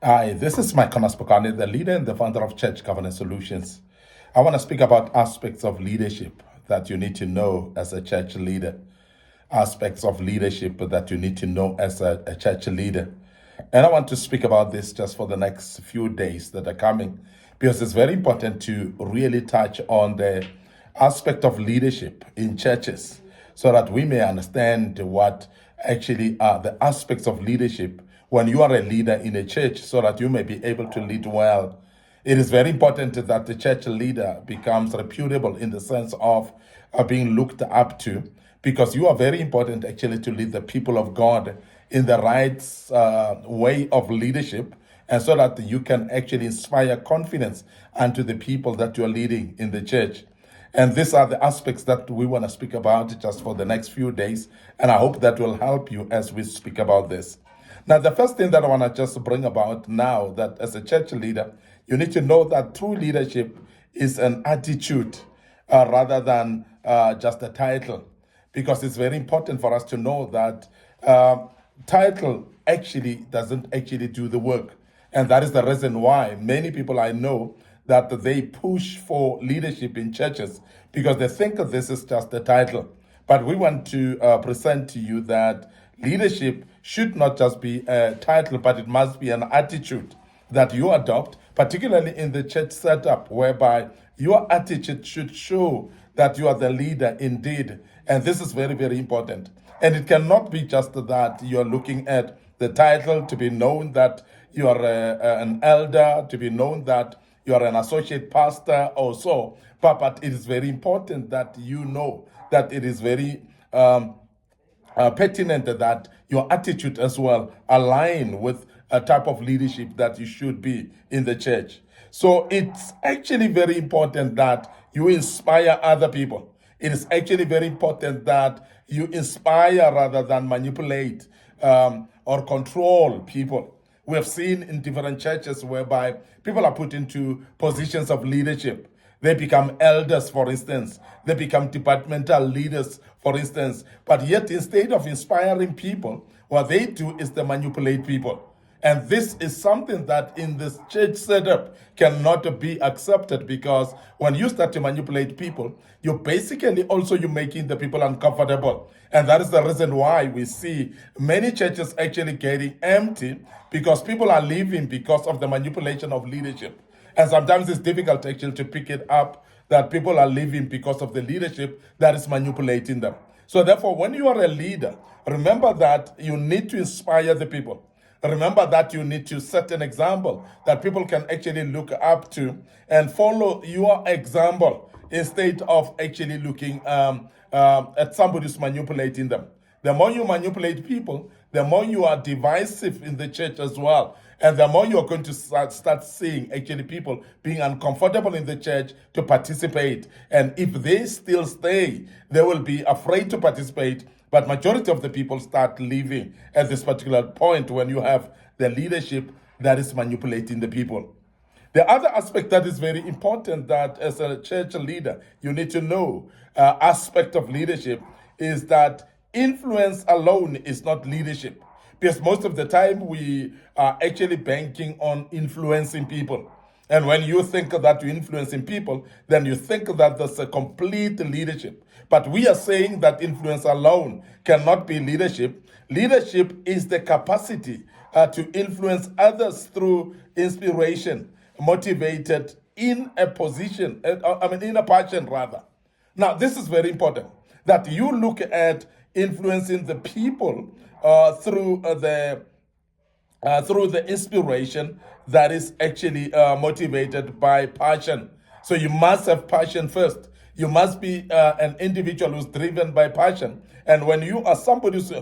Hi, this is Micornus, Phokane, the leader and the founder of Church Governance Solutions. I want to speak about aspects of leadership that you need to know as a church leader. Aspects of leadership that you need to know as a church leader. And I want to speak about this just for the next few days that are coming, because it's very important to really touch on the aspect of leadership in churches so that we may understand what actually are the aspects of leadership when you are a leader in a church so that you may be able to lead well. It is very important that the church leader becomes reputable in the sense of being looked up to, because you are very important actually to lead the people of God in the right way of leadership, and so that you can actually inspire confidence unto the people that you are leading in the church. And these are the aspects that we want to speak about just for the next few days. And I hope that will help you as we speak about this. Now, the first thing that I want to just bring about now, that as a church leader, you need to know that true leadership is an attitude rather than just a title. Because it's very important for us to know that title actually doesn't actually do the work. And that is the reason why many people I know that they push for leadership in churches, because they think that this is just a title. But we want to present to you that leadership should not just be a title, but it must be an attitude that you adopt, particularly in the church setup, whereby your attitude should show that you are the leader indeed. And this is very, very important. And it cannot be just that you're looking at the title to be known that you are an elder, to be known that you are an associate pastor or so. But it is very important that you know that it is very pertinent that your attitude as well align with a type of leadership that you should be in the church. So it's actually very important that you inspire other people. It is actually very important that you inspire rather than manipulate or control people. We have seen in different churches whereby people are put into positions of leadership. They become elders, for instance. They become departmental leaders, for instance. But yet, instead of inspiring people, what they do is they manipulate people. And this is something that in this church setup cannot be accepted, because when you start to manipulate people, you're basically also you're making the people uncomfortable. And that is the reason why we see many churches actually getting empty, because people are leaving because of the manipulation of leadership. And sometimes it's difficult actually to pick it up that people are leaving because of the leadership that is manipulating them. So therefore, when you are a leader, remember that you need to inspire the people. Remember that you need to set an example that people can actually look up to and follow your example, instead of actually looking at somebody who's manipulating them. The more you manipulate people, the more you are divisive in the church as well. And the more you're going to start seeing actually people being uncomfortable in the church to participate. And if they still stay, they will be afraid to participate. But majority of the people start leaving at this particular point when you have the leadership that is manipulating the people. The other aspect that is very important that as a church leader, you need to know aspect of leadership is that influence alone is not leadership. Because most of the time we are actually banking on influencing people. And when you think that you're influencing people, then you think that there's a complete leadership. But we are saying that influence alone cannot be leadership. Leadership is the capacity to influence others through inspiration, motivated in a position, in a passion rather. Now, this is very important that you look at influencing the people through the inspiration that is actually motivated by passion. So you must have passion first. You must be an individual who's driven by passion. And when you are somebody who's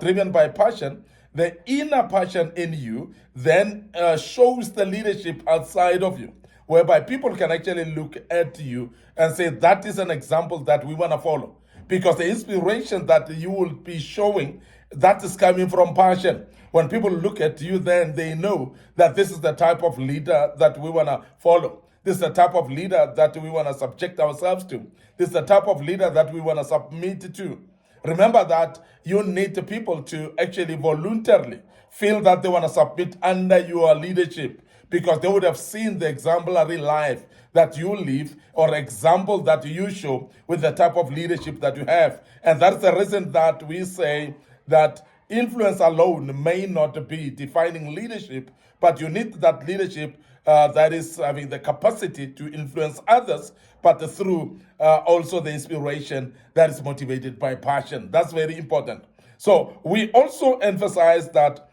driven by passion, the inner passion in you then shows the leadership outside of you, whereby people can actually look at you and say, that is an example that we want to follow. Because the inspiration that you will be showing, that is coming from passion. When people look at you, then they know that this is the type of leader that we want to follow. This is the type of leader that we want to subject ourselves to. This is the type of leader that we want to submit to. Remember that you need the people to actually voluntarily feel that they want to submit under your leadership, because they would have seen the exemplary life that you live, or example that you show with the type of leadership that you have. And that's the reason that we say that influence alone may not be defining leadership, but you need that leadership that is having the capacity to influence others, but through also the inspiration that is motivated by passion. That's very important. So we also emphasize that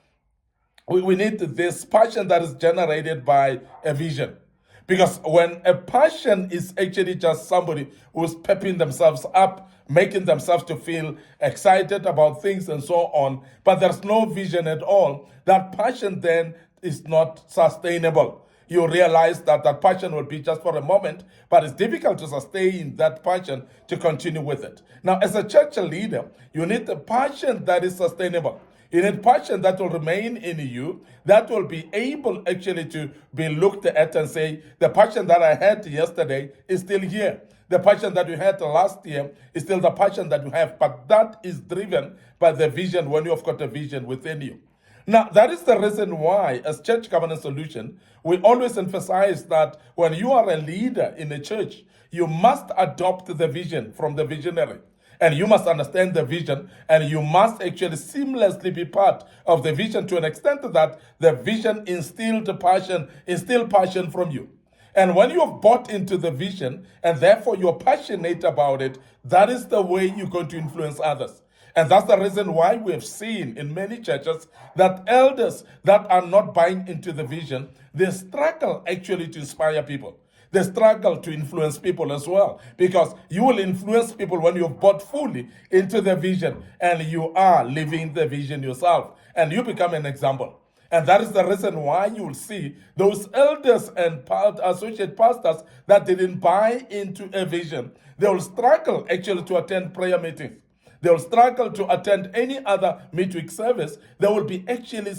we need this passion that is generated by a vision. Because when a passion is actually just somebody who's pepping themselves up, making themselves to feel excited about things and so on, but there's no vision at all, that passion then is not sustainable. You realize that that passion will be just for a moment, but it's difficult to sustain that passion to continue with it. Now, as a church leader, you need a passion that is sustainable. You need passion that will remain in you, that will be able actually to be looked at and say, the passion that I had yesterday is still here. The passion that you had last year is still the passion that you have, but that is driven by the vision when you've got a vision within you. Now, that is the reason why, as Church Covenant Solution, we always emphasize that when you are a leader in a church, you must adopt the vision from the visionary. And you must understand the vision, and you must actually seamlessly be part of the vision to an extent that the vision instill passion from you. And when you have bought into the vision, and therefore you're passionate about it, that is the way you're going to influence others. And that's the reason why we have seen in many churches that elders that are not buying into the vision, they struggle actually to inspire people. They struggle to influence people as well, because you will influence people when you've bought fully into the vision and you are living the vision yourself, and you become an example. And that is the reason why you will see those elders and associate pastors that didn't buy into a vision. They will struggle actually to attend prayer meetings. They will struggle to attend any other midweek service. They will be actually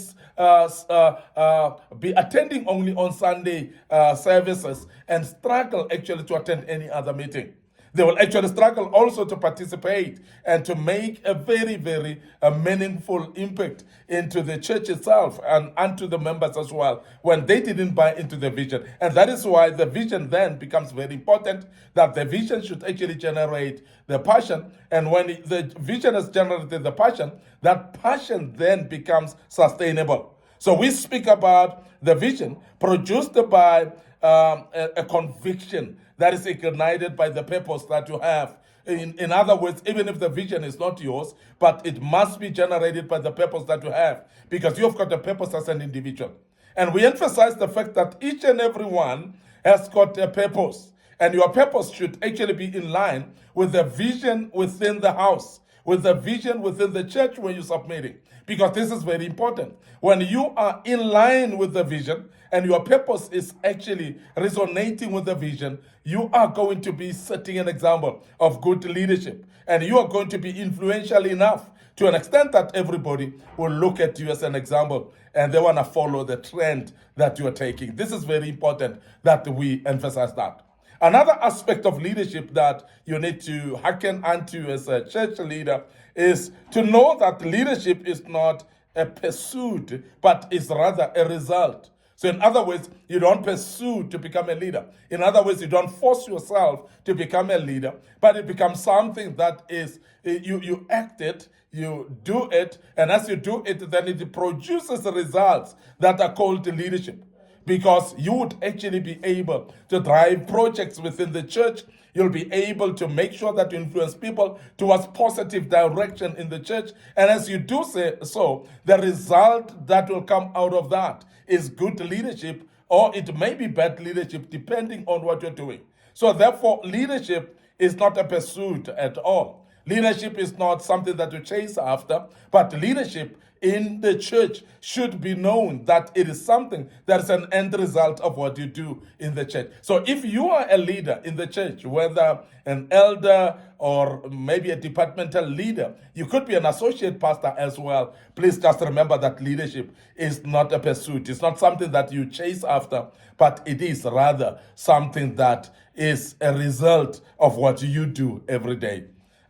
be attending only on Sunday services, and struggle actually to attend any other meeting. They will actually struggle also to participate and to make a very, very meaningful impact into the church itself and unto the members as well, when they didn't buy into the vision. And that is why the vision then becomes very important, that the vision should actually generate the passion. And when the vision has generated the passion, that passion then becomes sustainable. So we speak about the vision produced by a conviction that is ignited by the purpose that you have. In other words, even if the vision is not yours, but it must be generated by the purpose that you have, because you've got a purpose as an individual. And we emphasize the fact that each and every one has got a purpose, and your purpose should actually be in line with the vision within the house, with the vision within the church when you're submitting. Because this is very important. When you are in line with the vision and your purpose is actually resonating with the vision, you are going to be setting an example of good leadership. And you are going to be influential enough to an extent that everybody will look at you as an example and they want to follow the trend that you are taking. This is very important that we emphasize that. Another aspect of leadership that you need to hearken unto as a church leader is to know that leadership is not a pursuit, but is rather a result. So in other words, you don't pursue to become a leader. In other words, you don't force yourself to become a leader, but it becomes something that is, you act it, you do it, and as you do it, then it produces results that are called leadership. Because you would actually be able to drive projects within the church. You'll be able to make sure that you influence people towards positive direction in the church. And as you do so, the result that will come out of that is good leadership, or it may be bad leadership, depending on what you're doing. So therefore, leadership is not a pursuit at all. Leadership is not something that you chase after, but leadership in the church should be known that it is something that is an end result of what you do in the church. So if you are a leader in the church, whether an elder or maybe a departmental leader, you could be an associate pastor as well. Please just remember that leadership is not a pursuit. It's not something that you chase after, but it is rather something that is a result of what you do every day.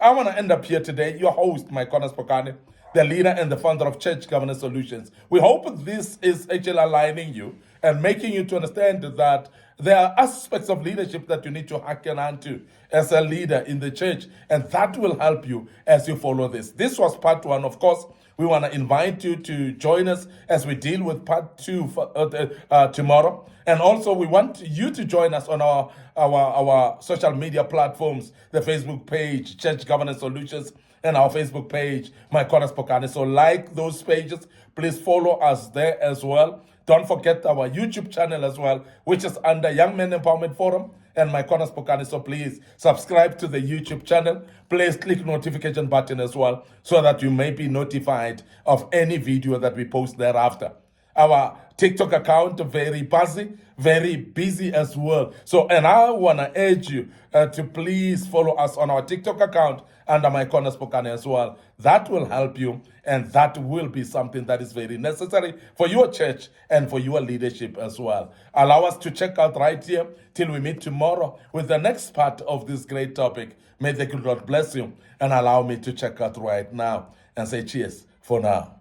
I want to end up here today. Your host, Micornus, Phokane, the leader and the founder of Church Governance Solutions. We hope this is actually aligning you and making you to understand that there are aspects of leadership that you need to hearken onto as a leader in the church, and that will help you as you follow this. This was part one. Of course, we want to invite you to join us as we deal with part two tomorrow. And also, we want you to join us on our social media platforms, the Facebook page, Church Governance Solutions, and our Facebook page, Micornus Phokane. So like those pages, please follow us there as well. Don't forget our YouTube channel as well, which is under Young Men Empowerment Forum and Micornus Phokane. So please subscribe to the YouTube channel. Please click notification button as well so that you may be notified of any video that we post thereafter. Our TikTok account, very busy as well. So, and I want to urge you to please follow us on our TikTok account under Micornus Phokane as well. That will help you, and that will be something that is very necessary for your church and for your leadership as well. Allow us to check out right here till we meet tomorrow with the next part of this great topic. May the good Lord bless you, and allow me to check out right now and say cheers for now.